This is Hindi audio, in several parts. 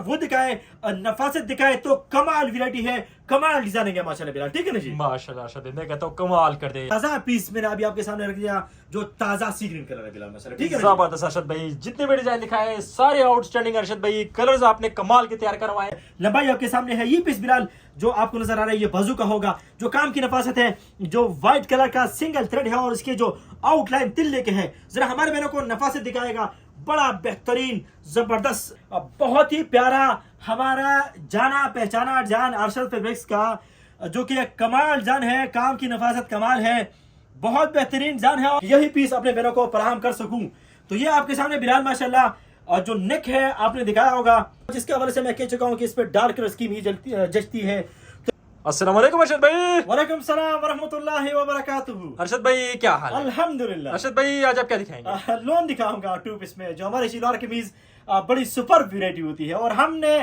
वो दिखाए, नफासत दिखाए, तो कमाल वैरायटी है, कमाल डिजाइनिंग है माशाल्लाह बिलाल, ठीक है ना जी। माशाल्लाह शादी मैं कहता हूँ कमाल कर दे। ताजा पीस मैंने अभी आपके सामने रख दिया जो ताजा सी ग्रीन कलर है बिलाल माशाल्लाह, ठीक है ना। जबरदस्त अरशद भाई, जितने भी डिजाइन दिखाए सारे आउटस्टैंडिंग अरशद भाई, कलर्स आपने कमाल के तैयार करवाए। लंबाई आपके सामने है ये पीस बिलाल जो आपको नजर आ रहा है, ये बाजू का होगा, जो काम की नफासत है, जो व्हाइट कलर का सिंगल थ्रेड है और इसके जो आउटलाइन तिल्ले के है, जरा हमारे बहनों को नफासत दिखाएगा, बड़ा बेहतरीन जबरदस्त बहुत ही प्यारा हमारा जाना पहचाना जान अरशद फैब्रिक्स का, जो कि एक कमाल जान है, काम की नफासत कमाल है, बहुत बेहतरीन जान है। यही पीस अपने बहनों को फराहम कर सकूं तो ये आपके सामने बिलाल माशाल्लाह, और जो नेक है आपने दिखाया होगा, जिसके हवाले से मैं कह चुका हूं कि इस पे डार्क कलर स्कीम ही जचती है। अस्सलाम वालेकुम अरशद भाई। वालेकुम सलाम वरहमतुल्लाहि वबरकातुहू। अरशद भाई क्या हाल है? अल्हम्दुलिल्लाह। अरशद भाई आज आप क्या दिखाएंगे? लोन दिखाऊंगा टू पीस में, जो हमारे शिलार कमीज बड़ी सुपर वैरायटी होती है, और हमने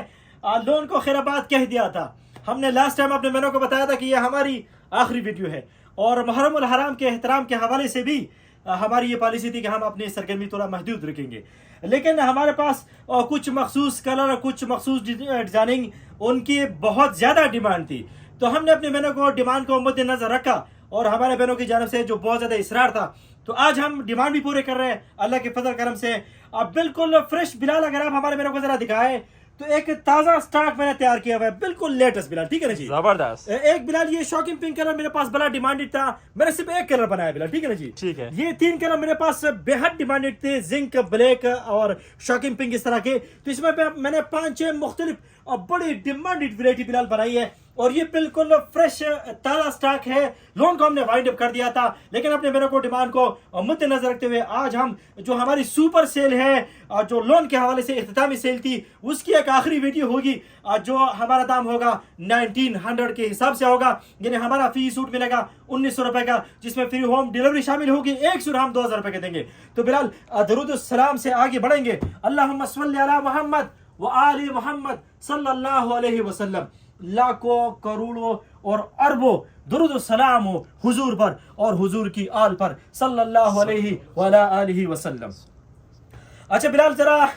लोन को खैराबाद कह दिया था। हमने लास्ट टाइम अपने मेनू को बताया था कि ये हमारी आखिरी वीडियो है, और मुहर्रम उल हराम के एहतराम के हवाले से भी हमारी ये पॉलिसी थी कि हम अपनी सरगर्मी थोड़ा महदूद रखेंगे, लेकिन हमारे पास कुछ मखसूस कलर और कुछ मखसूस डिजाइनिंग उनकी बहुत ज़्यादा डिमांड थी, तो हमने अपने बहनों को डिमांड को मद्देनजर रखा, और हमारे बहनों की जानब से जो बहुत ज़्यादा इसरार था, तो आज हम डिमांड भी पूरे कर रहे हैं अल्लाह के फजल करम से। अब बिल्कुल फ्रेश बिलाल, अगर आप हमारे बहनों को जरा दिखाए तो एक ताजा स्टॉक मैंने तैयार किया हुआ है, बिल्कुल लेटेस्ट बिलाल, ठीक है ना जी। जबरदस्त। एक बिलाल ये शॉकिंग पिंक कलर मेरे पास बड़ा डिमांडेड था, मैंने सिर्फ एक कलर बनाया बिलाल, ठीक है ना जी। ठीक है। ये 3 कलर मेरे पास बेहद डिमांडेड थे, जिंक, ब्लैक और शॉकिंग पिंक इस तरह के, तो इसमें मैंने 5-6 मुख्तलिफ और बड़ी डिमांडेड वैरायटी बिलाल बनाई है, और ये बिल्कुल फ्रेश ताजा स्टॉक है। लोन को हमने वाइंड अप कर दिया था, लेकिन अपने मेरे को डिमांड को मद्देनजर रखते हुए आज हम जो हमारी सुपर सेल है, जो लोन के हवाले से इख्तितामी सेल थी, उसकी एक आखिरी वीडियो होगी, जो हमारा दाम होगा 1900 के हिसाब से होगा, यानी हमारा फी सूट मिलेगा 1900 रुपए का, जिसमें फ्री होम डिलीवरी शामिल होगी। एक सूट हम 2000 रुपए के देंगे। तो बिलाल दरूद सलाम से आगे बढ़ेंगे। अल्लाहुम्मा सल्ली अला मोहम्मद व आलि मोहम्मद सल्लल्लाहु अलैहि वसल्लम। लाखों करोड़ों और अरबों दुरूद सलाम हो हुजूर पर और हुजूर की आल पर सल्लल्लाहु अलैहि वसल्लम। अच्छा बिलाल, जरा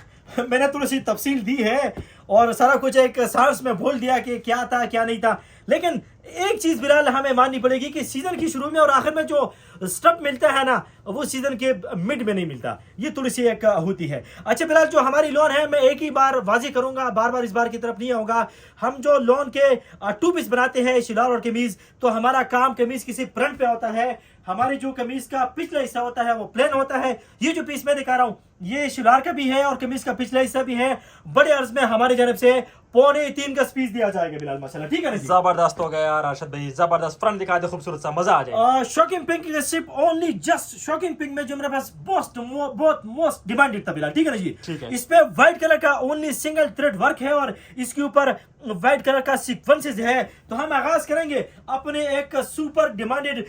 मैंने थोड़ी सी तफसील दी है और सारा कुछ एक सांस में बोल दिया कि क्या था क्या नहीं था, लेकिन एक चीज बिलाल हमें माननी पड़ेगी कि सीजन की शुरू में और आखिर में जो स्टफ मिलता है ना, वो सीजन के मिड में नहीं मिलता, ये थोड़ी सी एक होती है। अच्छा बिलाल, जो हमारी लोन है, मैं एक ही बार वाजी करूंगा, बार बार इस बार की तरफ नहीं आऊंगा। हम जो लोन के 2 पीस बनाते हैं, शिलार और कमीज, तो हमारा काम कमीज की सिर्फ फ्रंट पे होता है, हमारी जो कमीज का पिछला हिस्सा होता है वो प्लेन होता है। ये जो पीस मैं दिखा रहा हूँ ये शिलार का भी है और कमीज का पिछला हिस्सा भी है। बड़े अर्ज में हमारी जानब से 2.25 गज पीस दिया जाएगा बिलाल माशाल्लाह, ठीक है ना जी। जबरदस्त हो गया यार अरशद भाई, जबरदस्त। फ्रंट दिखा दे खूबसूरत सा, मजा आ जाए। शॉकिंग पिंक सिर्फ ओनली जस्ट शॉकिंग पिंक में जो मेरे पास बहुत मोस्ट डिमांडेड था बिलाल, ठीक है ना जी। ठीक है। इस पे व्हाइट कलर का ओनली सिंगल थ्रेड वर्क है और इसके ऊपर व्हाइट कलर का सीक्वेंसेस है। तो हम आगाज करेंगे अपने एक सुपर डिमांडेड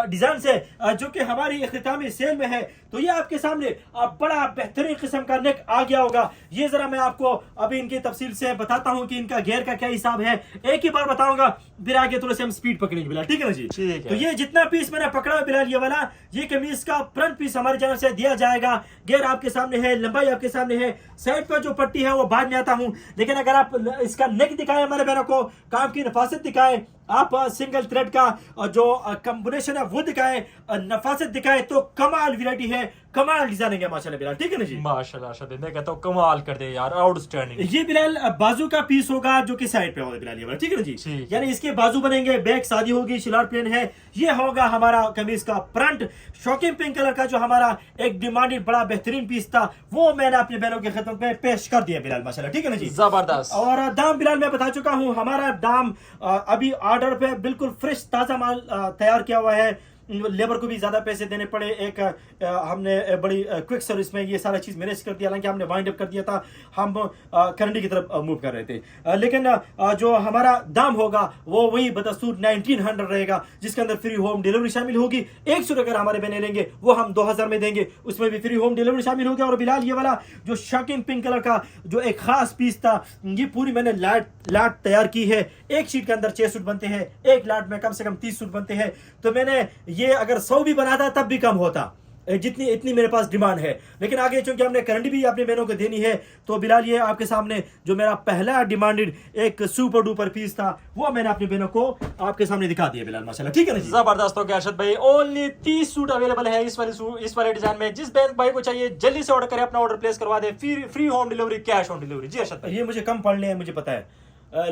डिजाइन से, जो कि हमारी इख्तितामी सेल में है। तो ये आपके सामने बड़ा बेहतरीन किस्म का नेक आ गया होगा। ये जरा मैं आपको अभी इनकी तफसील से बताता हूँ कि इनका घेर का क्या हिसाब है, एक ही बार बताऊंगा, फिर आगे थोड़े से हम स्पीड पकड़ेंगे बिलाल, ठीक है ना जी। ठीक है। तो ये जितना पीस मैंने पकड़ा है बिलाल, ये वाला, ये कमीज का फ्रंट पीस हमारी जानब से दिया जाएगा। घेर आपके सामने है, लंबाई आपके सामने है, साइड पर जो पट्टी है वो बाद में आता हूँ, लेकिन अगर आप इसका नेक दिखाए हमारे बहनों को, काम की नफासत दिखाए, आप सिंगल थ्रेड का जो कॉम्बिनेशन है वो दिखाए, नफासत दिखाए, तो कमाल वैरायटी है, कमाल डिजाइनिंग है माशाल्लाह बिलाल, ठीक है ना जी। माशाल्लाह अरशद, मैं कहता हूँ कमाल कर दे यार, आउटस्टैंडिंग। ये बिलाल बाजू का पीस होगा जो कि साइड पे होगा बिलाल, ये वाला, ठीक है ना जी। यानी इसके बाजू बनेंगे, बैक सादी होगी, शिलार प्लेन है। ये होगा हमारा कमीज का फ्रंट। शॉकिंग पिंक कलर का जो हमारा एक डिमांडेड बड़ा बेहतरीन पीस था, वो मैंने अपने बहनों की खिदमत में पेश कर दिया बिलाल माशाल्लाह, ठीक है ना जी। जबरदस्त। और दाम बिलाल मैं बता चुका हूँ, हमारा दाम अभी ऑर्डर पे बिल्कुल फ्रेश ताजा माल तैयार किया हुआ है। लेबर को भी ज्यादा पैसे देने पड़े, एक हमने बड़ी क्विक सर्विस में ये सारा चीज मैनेज कर दिया, हालांकि हमने वाइंड अप कर दिया था, हम करंडी की तरफ मूव कर रहे थे, लेकिन जो हमारा दाम होगा वो वही बदस्तूर 1900 रहेगा, जिसके अंदर फ्री होम डिलीवरी शामिल होगी। 1 सूट अगर हमारे बहने लेंगे वो हम 2000 में देंगे, उसमें भी फ्री होम डिलीवरी शामिल होगी। और बिलाल ये वाला जो शॉकिंग पिंक कलर का जो एक खास पीस था, ये पूरी मैंने लाट तैयार की है। एक शीट के अंदर 6 सूट बनते हैं, एक लाट में कम से कम 30 सूट बनते हैं। तो मैंने ये अगर 100 भी बनाता तब भी कम होता, जितनी इतनी मेरे पास डिमांड है। लेकिन आगे चूंकि हमने करंट भी अपने बहनों को देनी है, तो बिलाल ये आपके सामने जो मेरा पहला डिमांडेड एक सुपर डुपर पीस था वो मैंने अपनी बहनों को आपके सामने दिखा दिया बिलाल माशाल्लाह, ठीक है ना जी। जबरदस्त हो गया अर्शद भाई। ओनली 30 सूट अवेलेबल है इस वाले डिजाइन में। जिस बहन भाई को चाहिए जल्दी से ऑर्डर करें, अपना ऑर्डर प्लेस करवा दे, free home delivery, cash on delivery. जी अर्शद भाई, ये मुझे कम पढ़ने हैं मुझे पता है,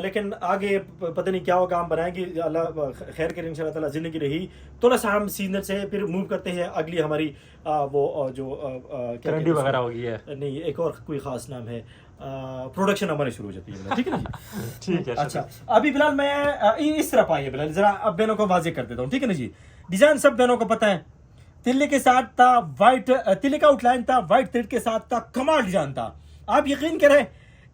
लेकिन आगे पता नहीं क्या होगा, हम बनाएंगे, अल्लाह खैर करे इंशाल्लाह ताला, जिंदगी रही थोड़ा सा हम सीजन से फिर मूव करते हैं अगली हमारी करंडी वगैरह होगी है, नहीं एक और कोई खास नाम है, प्रोडक्शन हमारी शुरू हो जाती है, ठीक है ना जी। ठीक है। अच्छा अभी बिलाल मैं इस तरफ आइए बिलाल, जरा अब बहनों को वाजे कर देता हूँ, ठीक है ना जी। डिजाइन सब बहनों को पता है, तिल्ले के साथ था व्हाइट, तिल्ले का आउटलाइन था, व्हाइट थ्रेड के साथ था, कमाल डिजाइन था। आप यकीन करें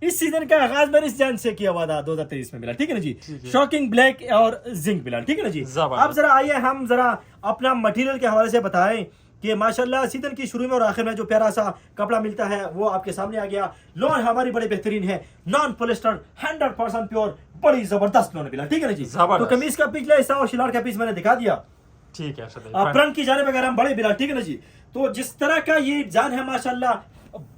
इस सीजन का आगाज मैंने इस डिजाइन से किया हुआ था 2023 में बिलाल, ठीक है ना जी। शॉकिंग ब्लैक और जिंक बिलाल, ठीक है ना जी। अब जरा आइए हम जरा अपना मटेरियल के हवाले से बताएं कि माशाल्लाह सीजन की शुरू में और आखिर में जो प्यारा सा कपड़ा मिलता है वो आपके सामने आ गया। लोन हमारी बड़ी बेहतरीन है, नॉन पॉलिस्टर 100% प्योर, बड़ी जबरदस्त लोन बिलाल, ठीक है ना जी। तो कमीज का पिछला हिस्सा और शिलार का पीस मैंने दिखा दिया, ठीक है। फ्रंट की जाने वगैरह हम बड़े बिलाल, ठीक है ना जी। तो जिस तरह का ये जान है माशाल्लाह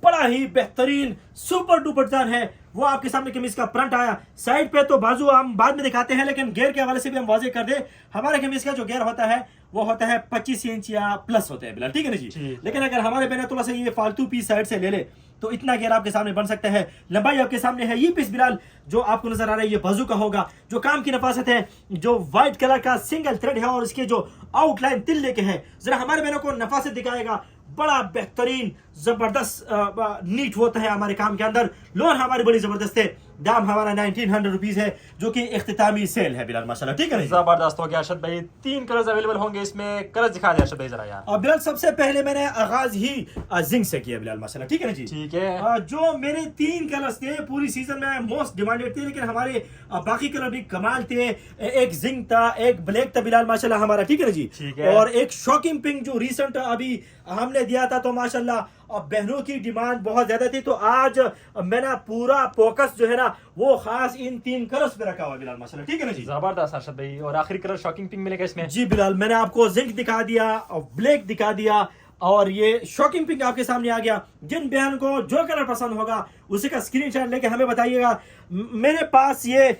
बड़ा ही बेहतरीन सुपर डुपर जान है, वो आपके सामने कमीज का फ्रंट आया। साइड पे तो बाजू हम बाद में दिखाते हैं, लेकिन गेयर के हवाले से भी हम वाजे कर दे, हमारे कमीज का जो गेयर होता है वो होता है 25 इंच या प्लस होते हैं बिलाल, ठीक है ना जी। लेकिन अगर हमारे बहने थोड़ा सा ये फालतू पीस साइड से ले ले तो इतना गेयर आपके सामने बन सकता है। लंबाई आपके सामने है, ये पीस बिलाल जो आपको नजर आ रहा है ये बाजू का होगा, जो काम की नफासत है, जो व्हाइट कलर का सिंगल थ्रेड है और इसके जो आउटलाइन तिल्ले के हैं, जरा हमारे बहनों को नफासत दिखाएगा, बड़ा बेहतरीन जबरदस्त नीट होता है हमारे काम के अंदर। लोन हमारी बड़ी जबरदस्त है, दाम हमारा 1900 रुपीज है, जो कि इख्तितामी सेल है बिलाल माशाल्लाह, ठीक है। जबरदस्त हो गया अर्शद भाई। 3 कलर्स अवेलेबल होंगे इसमें, कलर दिखा दे अर्शद भाई जरा यार। अब बिलाल सबसे पहले मैंने आगाज ही जिंक से किया बिलाल माशाल्लाह, ठीक है ना जी। ठीक है। जो मेरे 3 कलर्स थे पूरी सीजन में मोस्ट डिमांडेड थे, लेकिन हमारे बाकी कलर भी कमाल थे। एक जिंक था, एक ब्लैक था बिलाल माशाल्लाह हमारा, ठीक है ना जी। और एक शॉकिंग पिंक जो रिसेंट अभी हमने दिया था, तो माशाल्लाह बहनों की डिमांड बहुत ज्यादा थी, तो आज मैंने पूरा फोकस जो है ना वो खास इन 3 कलर्स पे रखा हुआ बिलाल माशाल्लाह, ठीक है ना जी। जबरदस्त अर्शद भाई। और आखिरी कलर शॉकिंग पिंक मिलेगा इसमें। जी बिलाल, मैंने आपको जिंक दिखा दिया और ब्लैक दिखा दिया और ये शॉकिंग पिंक आपके सामने आ गया। जिन बहन को जो कलर पसंद होगा उसी का स्क्रीनशॉट लेके हमें बताइएगा। मेरे पास ये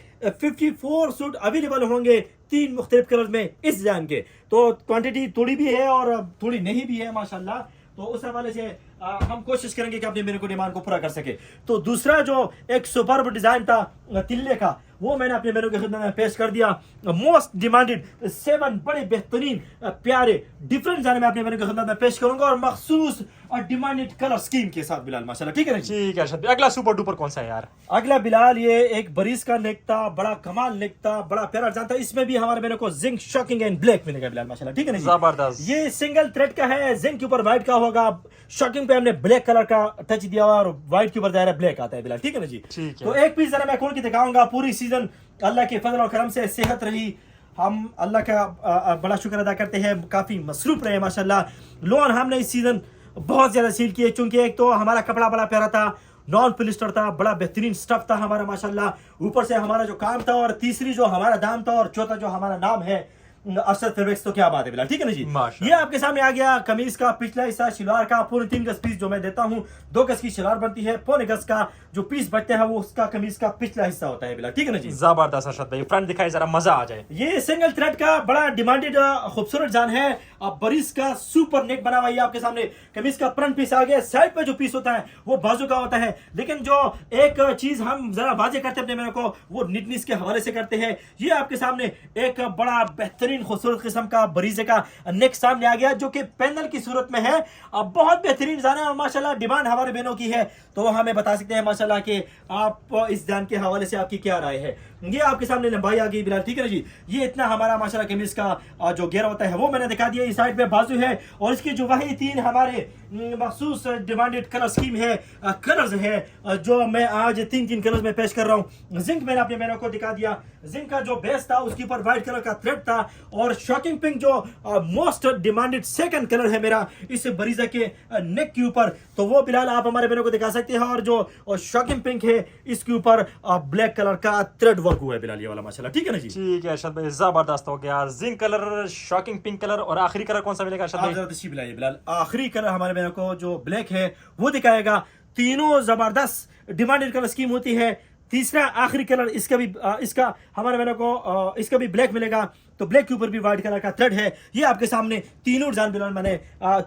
54 सूट अवेलेबल होंगे 3 मुख्तलिफ कलर में इस डिजाइन के, तो क्वांटिटी थोड़ी भी है और थोड़ी नहीं भी है माशाल्लाह, तो उस हवाले से हम कोशिश करेंगे कि अपने मेरे को डिमांड को पूरा कर सके। तो दूसरा जो एक सुपर्ब डिजाइन था तिल्ले का, वो मैंने अपने मेरे को खिदमत में पेश कर दिया। मोस्ट डिमांडेड 7 बड़े बेहतरीन प्यारे डिफरेंट जाने में अपने मेरे को खिदमत में पेश करूंगा और मखसूस और डिमांडेड कलर स्कीम के साथ बिलाल माशाल्लाह, ठीक है ना। ठीक है। अगला सुपर डुपर कौन सा है यार? अगला बिलाल ये एक बरीस का नेक था, बड़ा कमाल नेक था, बड़ा प्यारा डिजाइन था। इसमें भी हमारे मेरे को जिंक शॉकिंग एंड ब्लैक मिलेगा बिलाल माशाल्लाह, ठीक है ना। जबरदस्त। ये सिंगल थ्रेड का है, जिंक के ऊपर व्हाइट का होगा, शॉकिंग पे हमने ब्लैक कलर का टच दिया हुआ और व्हाइट के ऊपर दायरा ब्लैक आता है बिलाल, ठीक है ना जी। तो एक पीस जरा मैं खोल के दिखाऊंगा। पूरी सीजन अल्लाह के फजल और करम से सेहत रही, हम अल्लाह का बड़ा शुक्र अदा करते हैं, काफी मसरूफ रहे माशाल्लाह। लोन हमने इस सीजन बहुत ज्यादा सील किए, चूंकि एक तो हमारा कपड़ा बड़ा प्यारा था, नॉन पॉलिस्टर था, बड़ा बेहतरीन स्टफ था हमारा माशाल्लाह, ऊपर से हमारा जो काम था और तीसरी जो हमारा दाम था और चौथा जो हमारा नाम है अरशद फैब्रिक्स, तो क्या बात है बिलाल, ठीक है ना जी। ये आपके सामने आ गया कमीज का पिछला हिस्सा, शिलवार का पूरे 3 गज पीस जो मैं देता हूँ, 2 गज की शिलवार बनती है, पौने गज का जो पीस बचते हैं वो उसका कमीज का पिछला हिस्सा होता है बिलाल, ठीक है ना जी। जबरदस्त अर्शद भाई, फ्रंट दिखाई जरा मजा आ जाए। ये सिंगल थ्रेड का बड़ा डिमांडेड खूबसूरत जान है, बरीस का सुपर नेक बना हुआ है आपके सामने। कमीज का फ्रंट पीस आ गया, साइड पे जो पीस होता है वो बाजू का होता है, लेकिन जो एक चीज हम जरा वाजे करते अपने मेरे को वो नीटनेस के हवाले से करते हैं। ये आपके सामने एक बड़ा बेहतरीन खूबसूरत किस्म का बरीजे का नेक सामने आ गया, जो कि पैनल की सूरत में है। अब बहुत बेहतरीन जान है और माशाल्लाह डिमांड हमारे बहनों की है, तो हमें बता सकते हैं माशाल्लाह कि आप इस जान के हवाले से आपकी क्या राय है। ये आपके सामने लंबाई आ गई बिलाल, ठीक है ना जी। ये इतना हमारा माशाल्लाह कमीज का जो घेरा होता है वो मैंने दिखा दिया। इस साइड पे बाजू है और इसकी जो वही 3 हमारे मखसूस डिमांडेड कलर स्कीम है, कलर्स है, जो मैं आज 3 कलर्स में पेश कर रहा हूँ। जिंक मैंने अपने बहनों को दिखा दिया, जिंक का जो बेस था उसके ऊपर व्हाइट कलर का थ्रेड था, और शॉकिंग पिंक जो मोस्ट डिमांडेड सेकंड कलर है मेरा इस बरीजा के नेक के ऊपर, तो वो बिलाल आप हमारे बहनों को दिखा सकते हैं। और जो शॉकिंग पिंक है इसके ऊपर ब्लैक कलर का थ्रेड वर्क वर्क हुआ है बिलाल ये वाला माशाल्लाह, ठीक है ना जी। ठीक है अरशद भाई, जबरदस्त हो गया। Zinc colour, shocking pink colour, और आखिरी कलर कौन सा मिलेगा अरशद आप भाई? जरा तशरीफ लाइए बिलाल। आखिरी कलर हमारे मेरे को जो ब्लैक है वो दिखाएगा। तीनों जबरदस्त डिमांडेड कलर स्कीम होती है। तीसरा आखिरी कलर इसका हमारे मेरे को इसका भी ब्लैक मिलेगा, तो ब्लैक के ऊपर भी व्हाइट कलर का थ्रेड है। ये आपके सामने तीनों डिजाइन बिलाल मैंने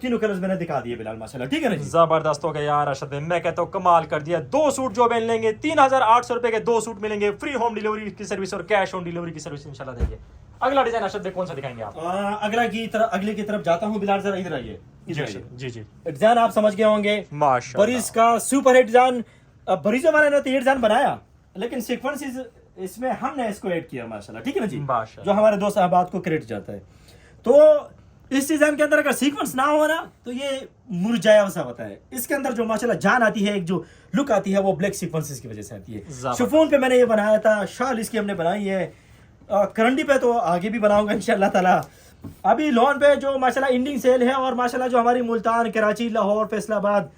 तीनों कलर्स मैंने दिखा दिए बिलाल माशाल्लाह, ठीक है ना जी। जबरदस्त हो गया यार अरशद भाई, मैं कहता हूँ कमाल कर दिया। 2 सूट जो मिल लेंगे 3800 रुपए के 2 सूट मिलेंगे, फ्री होम डिलीवरी की सर्विस और कैश ऑन डिलीवरी की सर्विस इंशाल्लाह देंगे। अगला डिजाइन अरशद भाई कौन सा दिखाएंगे आप? अगले की तरफ जाता हूँ बिलाल, जरा इधर आइए। जी जी डिजाइन आप समझ गए होंगे, माशाल्लाह बरीज का सुपर हिट डिजाइन। बरीजो वाले ने तो ये डिजाइन बनाया, लेकिन सीक्वेंस इसमें हमने इसको ऐड किया माशाल्लाह, ठीक है ना जी, माशाल्लाह। जो हमारे दोस्त अहबाद को क्रेडिट जाता है। तो इस डिजाइन के अंदर अगर सीक्वेंस ना हो ना तो ये मुरझाया सा होता है। इसके अंदर जो माशाल्लाह जान आती है, एक जो लुक आती है वो ब्लैक सीक्वेंसेस की वजह से आती है। शिफॉन पे मैंने ये बनाया था, शाल इसकी हमने बनाई है, करंडी पे तो आगे भी बनाऊंगा इंशाल्लाह ताला। अभी लॉन पे जो माशाल्लाह इंडिंग सेल है, और माशाल्लाह जो हमारी मुल्तान, कराची, लाहौर, फैसलाबाद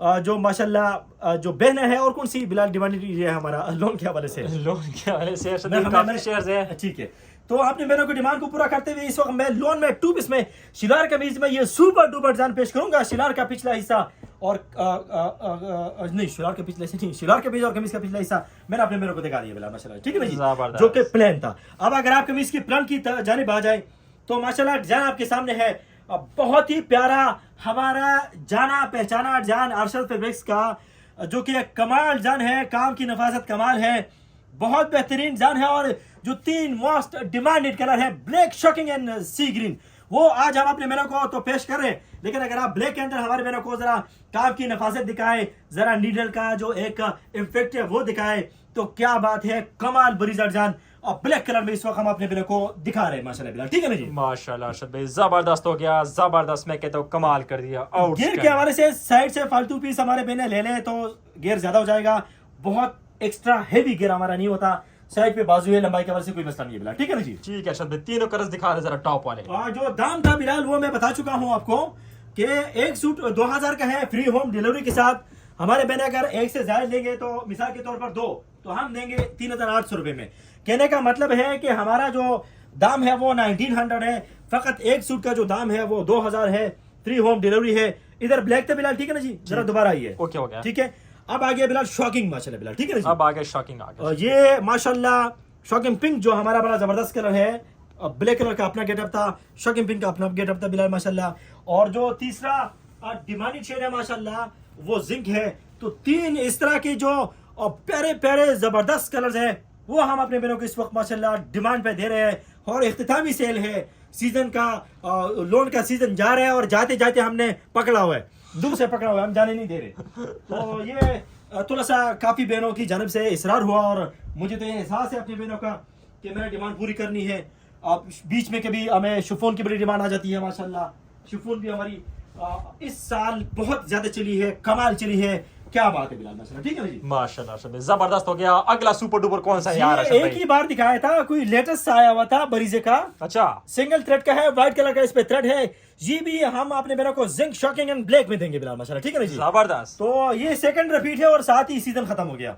जो माशाल्लाह जो बहन है, और कौन सी बिलाल डिमांडेड है हमारा लोन के हवाले से, लोन के हवाले से काफी शेयर्स है, ठीक है। तो आपने मेरे को डिमांड को पूरा करते हुए इस वक्त मैं लोन में 2 पीस में शिलार कमीज में ये सुपर डुपर डिजाइन पेश करूंगा। शिलार का पिछला हिस्सा और नहीं, शिलार के पिछले से नहीं, शिलार के पीस और कमीज का पिछला हिस्सा मैंने अपने मेरे को दिखा दिया बिलाल माशाल्लाह, ठीक है ना जी, जो कि प्लान था। अब अगर आप कमीज की प्लान की जानिब आ जाए तो माशाल्लाह डिजाइन आपके सामने है, बहुत ही प्यारा हमारा जाना पहचाना डिजाइन अरशद फैब्रिक्स का, जो कि एक कमाल डिजाइन है, काम की नफासत कमाल है, बहुत बेहतरीन डिजाइन है। और जो 3 मोस्ट डिमांडेड कलर है, black, shocking and sea green, वो आज हम अपने मेरे को तो पेश कर रहे हैं। लेकिन अगर आप ब्लैक के अंदर हमारे मेरे को जरा काम की नफासत दिखाए, जरा नीडल का जो एक इफेक्ट है वो दिखाए, तो क्या बात है, कमाल बरीजा डिजाइन और ब्लैक कलर में इस वक्त हम अपने बिलो को दिखा रहे हैं माशाल्लाह बिलाल, ठीक है ना जी। माशाल्लाह अरशद भाई जबरदस्त हो गया, जबरदस्त, मैं कहता हूँ कमाल कर दिया। गियर के हवाले से साइड से फालतू पीस हमारे बहने ले लें तो गियर ज्यादा हो जाएगा, बहुत एक्स्ट्रा हेवी गियर हमारा नहीं होता। साइड पे बाजू है, लंबाई के हवाले से कोई मसला नहीं है बिलाल, ठीक है ना जी। ठीक है अरशद भाई, तीनों कलर्स दिखा रहे जरा टॉप वाले। जो दाम था बिलाल वो मैं बता चुका हूँ आपको कि एक सूट 2000 का है, फ्री होम डिलीवरी के साथ। हमारे बहने अगर एक से ज्यादा लेंगे तो मिसाल के तौर पर 2 तो हम देंगे 3800 रुपए में। कहने का मतलब है कि हमारा जो दाम है वो 1900 है, फकत एक सूट का जो दाम है वो 2000 है, फ्री होम डिलीवरी है। इधर ब्लैक थे बिलाल, ठीक है ना जी, जरा दोबारा आइए, ओके हो गया, ठीक है। अब आ गया बिलाल शॉकिंग माशाल्लाह बिलाल, ठीक है ना जी। अब आ गया शॉकिंग, आ गया ये माशाल्लाह शॉकिंग पिंक जो हमारा बड़ा जबरदस्त कलर है, ब्लैक कलर का अपना गेटअप था, शॉकिंग पिंक का अपना गेटअप था बिलाल माशाल्लाह। और जो तीसरा डिमांडेड शेड है माशाल्लाह वो जिंक है। तो 3 इस तरह के जो प्यारे प्यारे जबरदस्त कलर्स हैं वो हम अपने बहनों को इस वक्त माशाल्लाह डिमांड पे दे रहे हैं। और इख्तितामी सेल है, सीजन का लोन का सीजन जा रहा है और जाते जाते हमने पकड़ा हुआ है, दूर से पकड़ा हुआ है, हम जाने नहीं दे रहे। तो ये थोड़ा सा काफी बहनों की जानब से इसरार हुआ और मुझे तो ये एहसास है अपनी बहनों का कि मैंने डिमांड पूरी करनी है। अब बीच में कभी हमें शिफॉन की बड़ी डिमांड आ जाती है माशाल्लाह। शिफॉन भी हमारी इस साल बहुत ज्यादा चली है, कमाल चली है, क्या बात है बिलाल माशाल्लाह, ठीक है जी। माशाल्लाह जबरदस्त हो गया। अगला सुपर डुपर कौन सा है यार अरशद एक भाई? ही बार दिखाया था, कोई लेटेस्ट आया हुआ था बरीजे का, अच्छा, सिंगल थ्रेड का है, व्हाइट कलर का इस पे थ्रेड है। ये भी हम अपने मेरे को जिंक, शॉकिंग एंड ब्लैक में देंगे बिलाल माशाल्लाह, ठीक है ना जी। जबरदस्त। तो ये सेकंड रिपीट है और साथ ही सीजन खत्म हो गया।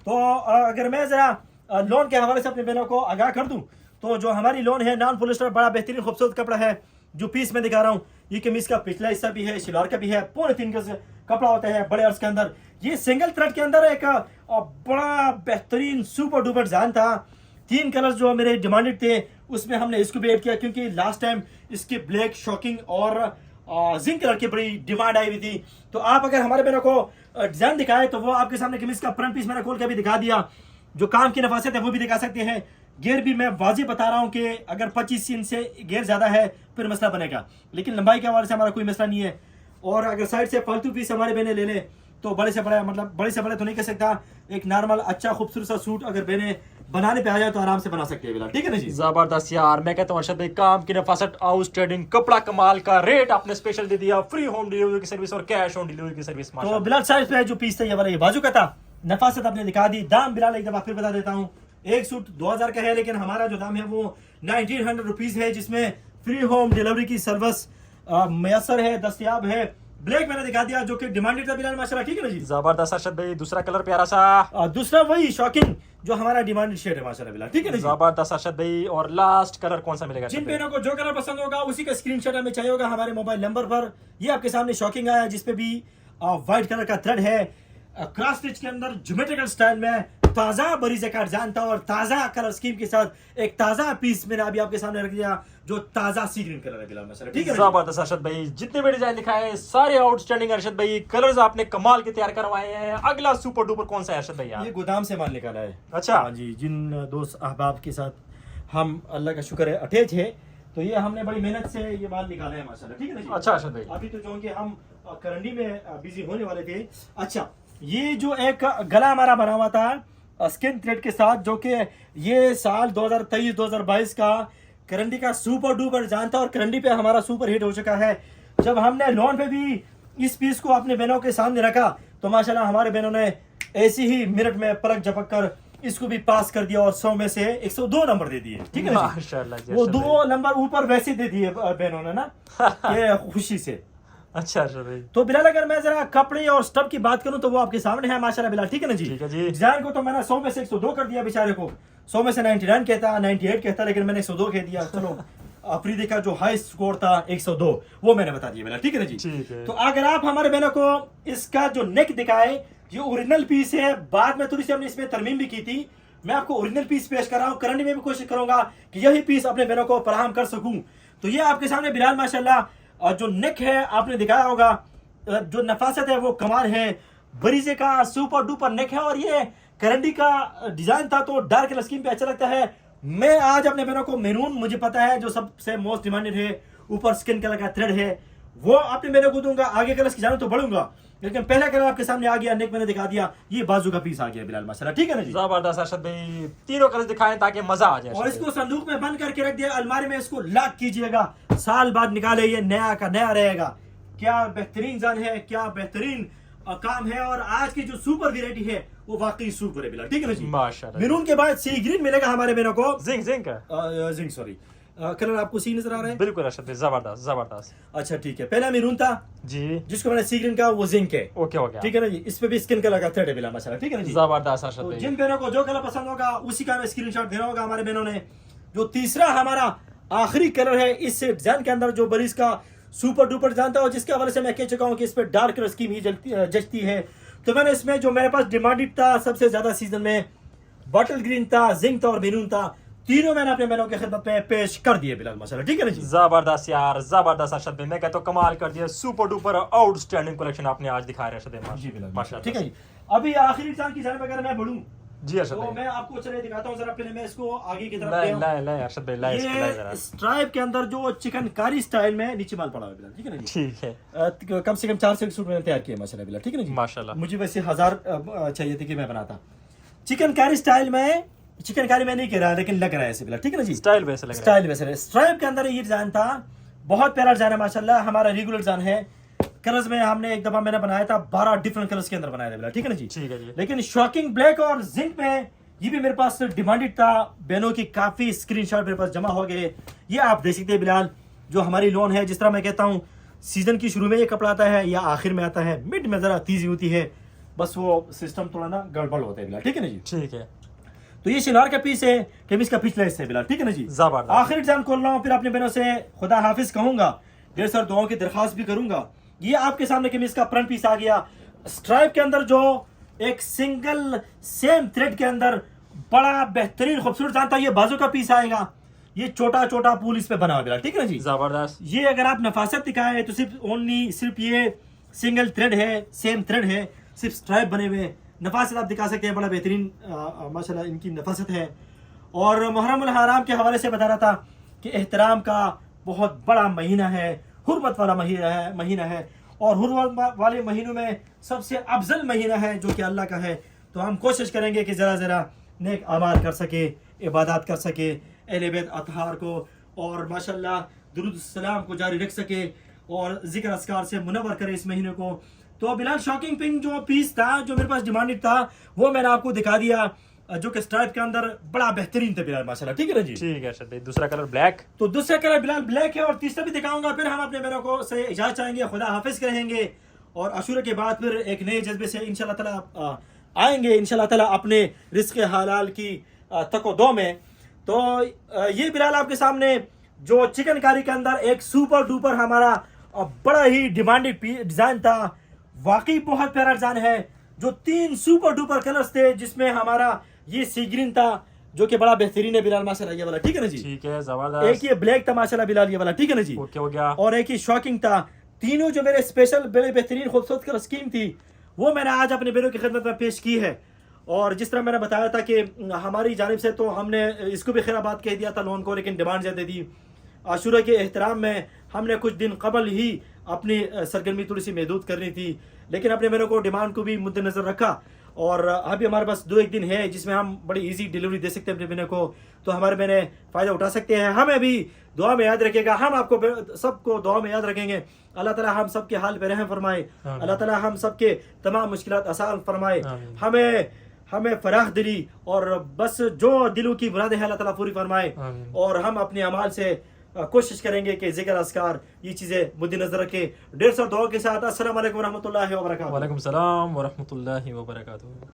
तो अगर मैं जरा लोन के हवाले से अपने बहनों को आगाह कर दूं तो जो हमारी लोन है नॉन पॉलिस्टर, बड़ा बेहतरीन खूबसूरत कपड़ा है। जो पीस में दिखा रहा हूँ ये कमीज का पिछला हिस्सा भी है, शिलार का भी है, 3.5 गज कपड़ा होता है बड़े अर्ज के अंदर। ये सिंगल थ्रेड के अंदर एक बड़ा बेहतरीन सुपर डुपर डिजाइन था। 3 कलर जो मेरे डिमांडेड थे उसमें हमने इसको भी ऐड किया, क्योंकि लास्ट टाइम इसके ब्लैक, शॉकिंग और जिंक कलर की बड़ी डिमांड आई हुई थी। तो आप अगर हमारे बहनों को डिजाइन दिखाए तो वो आपके सामने कमीज का फ्रंट पीस मैंने खोल के भी दिखा दिया, जो काम की नफासत है वो भी दिखा सकते हैं। गियर भी मैं वाजिब बता रहा हूँ कि अगर 25 इंच से गियर ज्यादा है फिर मसला बनेगा, लेकिन लंबाई के हवाले से हमारा कोई मसला नहीं है। और अगर साइड से फालतू पीस हमारे बहने ले ले तो बड़े से बड़ा, मतलब बड़े से बड़े तो नहीं कह सकता, एक नॉर्मल अच्छा खूबसूरत सा सूट अगर बहने बनाने पे आ जाए तो आराम से बना सकते हैं बिलाल, ठीक है ना जी। जबरदस्त यार, मैं कहता हूँ अरशद भाई काम की नफासत, आउटस्टैंडिंग, कपड़ा कमाल का, रेट आपने स्पेशल दे दिया, फ्री होम डिलीवरी की सर्विस और कैश ऑन डिलीवरी की सर्विस। तो बिलाल साइड पे जो पीस था ये वाला, ये बाजू का था, नफासत आपने दिखा दी। दाम बिलाल एक दफा फिर बता देता हूँ, एक सूट 2000 का है, लेकिन हमारा जो दाम है वो 1900 रुपीज है, जिसमें फ्री होम डिलीवरी की सर्विस मैसर है, दस्तयाब है। ब्लैक मैंने दिखा दिया जो कि डिमांडेड था बिलाल माशाल्लाह, ठीक है ना जी। जबरदस्त अरशद भाई, दूसरा कलर प्यारा सा, दूसरा वही शॉकिंग जो हमारा डिमांडेड शेड है माशाल्लाह बिलाल, ठीक है ना जी। जबरदस्त अरशद भाई। और लास्ट कलर कौन सा मिलेगा जिन अरशद भाई? बहनों को जो कलर पसंद होगा उसी का स्क्रीनशॉट हमें चाहिए होगा हमारे मोबाइल नंबर पर। ये आपके सामने शॉकिंग आया जिसपे भी व्हाइट कलर का थ्रेड है, क्रॉस स्टिच के अंदर ज्योमेट्रिकल स्टाइल में ताजा बरी ज़कात जानता और ताजा कलर स्कीम के साथ एक ताजा पीस मैंने अभी आपके सामने रख दिया जो ताजा सी ग्रीन कलर है बिलाल माशाल्लाह, ठीक है ना। जबरदस्त अरशद भाई, जितने भी डिजाइन दिखाए सारे आउटस्टैंडिंग अरशद भाई। कलर्स आपने कमाल के तैयार करवाए हैं। अगला सुपर डुपर कौन सा है अरशद भाई? ये गोदाम से माल निकाला है। अच्छा। हाँ जी, जिन दोस्त अहबाब के साथ हम अल्लाह का शुक्र है अटैच है, तो ये हमने बड़ी मेहनत से ये माल निकाला है माशाल्लाह, ठीक है ना जी। अच्छा अरशद भाई, अभी तो जो कि हम करंडी में बिजी होने वाले थे। अच्छा, ये जो एक गला हमारा बना हुआ था स्किन थ्रेड के साथ, जो कि ये साल 2023-2022 का करंडी का सुपर डुपर जानता और करंडी पे हमारा सुपर हिट हो चुका है। जब हमने लॉन पे भी इस पीस को अपने बहनों के सामने रखा तो माशाल्लाह हमारे बहनों ने ऐसी ही मिनट में पलक झपक कर इसको भी पास कर दिया और 100 में से 102 नंबर दे दिए, ठीक है ना जी? माशाल्लाह जी, वो अरशद 2 भाई। नंबर ऊपर वैसे दे दिए बहनों ने ना ये खुशी से। अच्छा अरशद भाई, तो बिलाल अगर मैं जरा कपड़े और स्टफ की बात करूं तो वो आपके सामने है माशाल्लाह बिलाल, ठीक है ना जी। ठीक है जी। डिजाइन को तो मैंने 100 में से 102 कर दिया बेचारे को, 100 में से 99 कहता 98 कहता, लेकिन मैंने 102 कह दिया। चलो अफरीदी का जो हाई स्कोर था 102 वो मैंने बता दिया बिलाल, ठीक है ना जी। ठीक है। तो अगर आप हमारे बहनों को इसका जो नेक दिखाए, ये ओरिजिनल पीस है, बाद में थोड़ी सी हमने इसमें तरमीम भी की थी। मैं आपको ओरिजिनल पीस पेश कर रहा हूँ, करंडी में भी कोशिश करूंगा कि यही पीस अपने बहनों को फराहम कर सकूं। तो ये आपके सामने बिलाल माशाल्लाह, और जो नेक है आपने दिखाया होगा, जो नफासत है वो कमाल है, बरीजे का सुपर डुपर नेक है। और ये करंडी का डिजाइन था तो डार्क कलर स्कीम पे अच्छा लगता है। मैं आज अपने बहनों को मैरून, मुझे पता है जो सबसे मोस्ट डिमांडेड है, ऊपर स्किन कलर का थ्रेड है, वो अपने बहनों को दूंगा। आगे कलर्स की जाने तो बढ़ूंगा, लेकिन पहला कलर आपके सामने आ गया, नेक मैंने दिखा दिया, ये बाजू का पीस आ गया बिलाल माशाल्लाह, ठीक है ना जी। जबरदस्त अरशद भाई, तीनों कलर दिखाएं ताकि मजा आ जाए। और इसको संदूक में बंद करके रख दिया अलमारी में, इसको लॉक कीजिएगा, साल बाद निकाले ये नया का नया रहेगा। क्या बेहतरीन जान है, क्या बेहतरीन काम है। और आज की जो सुपर वेरायटी है वो वाकई सुपर है बिलाल, ठीक है ना जी। माशाल्लाह। मैरून के बाद सी ग्रीन मिलेगा हमारे बहनों को, zinc zinc zinc sorry, colour आपको सी नजर आ रहा है? बिल्कुल अरशद भाई, जबरदस्त जबरदस्त। अच्छा ठीक है, पहला मैरून था जी, जिसको मैंने सी ग्रीन का, वो जिंक है, ओके हो गया। ठीक है ना जी। इस पे भी स्किन कलर का थ्रेड है बिलाल माशाल्लाह, ठीक है ना जी। जबरदस्त अरशद तो भाई। जिन बहनों को जो कलर पसंद होगा उसी का हमें स्क्रीनशॉट देना होगा हमारे बहनों ने। जो तीसरा हमारा आखिरी कलर है इस डिजाइन के अंदर, जो बरीज का सुपर डुपर जानता हूँ, जिसके हवाले से मैं कह चुका हूँ कि इस पे डार्क कलर स्कीम ही जचती है। तो मैंने इसमें जो मेरे पास डिमांडेड था सबसे ज्यादा सीजन में, बॉटल ग्रीन था, जिंक था और मैरून था, तीनों मैंने अपने बहनों की खिदमत में पेश कर दिए बिलाल माशाल्लाह, ठीक है ना जी। जबरदस्त यार, जबरदस्त अरशद भाई, मैं कहता हूँ कमाल कर दिया, सुपर डुपर आउटस्टैंडिंग कलेक्शन आपने आज दिखाया अरशद भाई। जी बिलाल माशाल्लाह, ठीक है जी। अभी आखिरी डिजाइन की जानिब अगर मैं बढ़ूं जी अरशद तो भाई। मैं आपको चले दिखाता हूँ जरा, पहले मैं इसको आगे की तरफ लाए ले आऊं। लाए लाए अरशद भाई, लाए इसको लाए जरा। ये स्ट्राइप के अंदर जो चिकनकारी स्टाइल में नीचे माल पड़ा हुआ है बिलाल, ठीक है ना जी। ठीक है, कम से कम 4 से 1 सूट मैंने तैयार किया माशाल्लाह बिलाल, ठीक है ना जी। माशाल्लाह। मुझे वैसे 1000 चाहिए थे कि मैं बनाता चिकनकारी स्टाइल में। चिकनकारी में नहीं कह रहा, लेकिन लग रहा है ऐसे बिलाल, ठीक है ना जी। स्टाइल वैसे लग रहा है। स्टाइल वैसे है। स्ट्राइप के अंदर ये डिजाइन था, बहुत प्यारा डिजाइन है माशाल्लाह, हमारा रेगुलर डिजाइन है। कलर्स में हमने एक दफा मैंने बनाया था 12 डिफरेंट कलर्स के अंदर बनाया था बिलाल, ठीक है ना जी। ठीक है जी। लेकिन शॉकिंग ब्लैक और जिंक में ये भी मेरे पास डिमांडेड था, बहनों की काफी स्क्रीनशॉट मेरे पास जमा हो गए। ये आप देख सकते हैं बिलाल, जो हमारी लोन है, जिस तरह मैं कहता हूँ सीजन की शुरू में ये कपड़ा आता है या आखिर में आता है, मिड में जरा तेजी होती है, बस वो सिस्टम थोड़ा ना गड़बड़ होता है बिलाल, ठीक है ना जी। ठीक है, तो ये शलवार का पीस है, कमीज का पिछला हिस्सा है बिलाल, ठीक है ना जी। जबरदस्त। आखिरी डिजाइन खोल रहा हूँ, फिर अपने बहनों से खुदा हाफिज कहूंगा, ढेर सारी दुआओं की दरखास्त भी करूंगा। ये आपके सामने कमीज का फ्रंट पीस आ गया, स्ट्राइप के अंदर जो एक सिंगल सेम थ्रेड के अंदर बड़ा बेहतरीन खूबसूरत जानता, ये बाजू का पीस आएगा, ये छोटा छोटा पूल इस पे बना हुआ बिलाल, ठीक है ना जी। जबरदस्त। ये अगर आप नफासत दिखाए तो सिर्फ ये सिंगल थ्रेड है, सेम थ्रेड है, सिर्फ स्ट्राइप बने हुए, नफासत आप दिखा सकते हैं, बड़ा बेहतरीन माशाल्लाह इनकी नफासत है। और मुहर्रम उल हराम के हवाले से बता रहा था कि एहतराम का बहुत बड़ा महीना है, हुर्मत वाला महीना है और हुर्मत वाले महीनों में सबसे अफजल महीना है जो कि अल्लाह का है। तो हम कोशिश करेंगे कि ज़रा ज़रा नेक अमाल कर सके, इबादत कर सके, अहले बैत अतहार को और माशाल्लाह दुरूद सलाम को जारी रख सके और जिक्र अस्कार से मुनव्वर करे इस महीने को। तो बिलाल शॉकिंग पिंक जो पीस था, जो मेरे पास डिमांडेड था, वो मैंने आपको दिखा दिया, जो कि स्ट्राइप के अंदर बड़ा बेहतरीन था बिलाल माशाल्लाह, ठीक है ना जी। ठीक है अरशद भाई। दूसरा कलर ब्लैक। तो दूसरा कलर बिलाल ब्लैक है और तीसरा भी दिखाऊंगा, फिर हम अपने बहनों को से इजाजत चाहेंगे, खुदा हाफिज कहेंगे और अशूरा के बाद फिर एक नए जज्बे से इंशाल्लाह ताला आएंगे इंशाल्लाह ताला अपने रिस्क हलाल की तको-दो में। तो ये बिलाल आपके सामने जो चिकनकारी के अंदर एक सुपर डुपर हमारा बड़ा ही डिमांडेड डिजाइन था, वाकई बहुत प्यारा डिजाइन है, जो 3 सुपर डुपर कलर्स थे, जिसमें हमारा ये सी ग्रीन था जो कि बड़ा बेहतरीन है बिलाल माशाल्लाह ये वाला, ठीक है ना जी। ठीक है, जबरदस्त। एक ये ब्लैक था माशाल्लाह बिलाल ये वाला, ठीक है ना जी। ओके हो गया। और एक ही शॉकिंग था। तीनों जो मेरे स्पेशल बड़े बेहतरीन खूबसूरत कलर स्कीम थी वो मैंने आज अपने बेरों की खिदमत में पेश की है। और जिस तरह मैंने बताया था कि हमारी जानिब से तो हमने इसको भी खैराबाद कह दिया था लोन को, लेकिन डिमांड ज़्यादा दी। आशूरा के एहतराम में हमने कुछ दिन कबल ही अपनी सरगर्मी थोड़ी सी महदूद करनी थी, लेकिन अपने मेरे को डिमांड को भी मुद्देनजर रखा। और अभी हमारे पास 2-1 दिन है जिसमें हम बड़ी इजी डिलीवरी दे सकते हैं अपने बहनों को, तो हमारे बहने फ़ायदा उठा सकते हैं। हमें भी दुआ में याद रखेगा, हम आपको सबको दुआ में याद रखेंगे। अल्लाह ताला हम सबके हाल पे रहम फरमाए, अल्लाह ताला हम सबके तमाम मुश्किलात आसान फरमाए, हमें फराख दिली और बस जो दिलों की मुरादें हैं अल्लाह ताला पूरी फरमाए। और हम अपने अमाल से कोशिश करेंगे कि जिक्र अस्कार ये चीज़ें मुद्देनजर रखें। 150 दुआ के साथ अस्सलाम वालेकुम रहमतुल्लाहि व बरकातहू। वालेकुम सलाम व रहमतुल्लाहि व बरकातहू।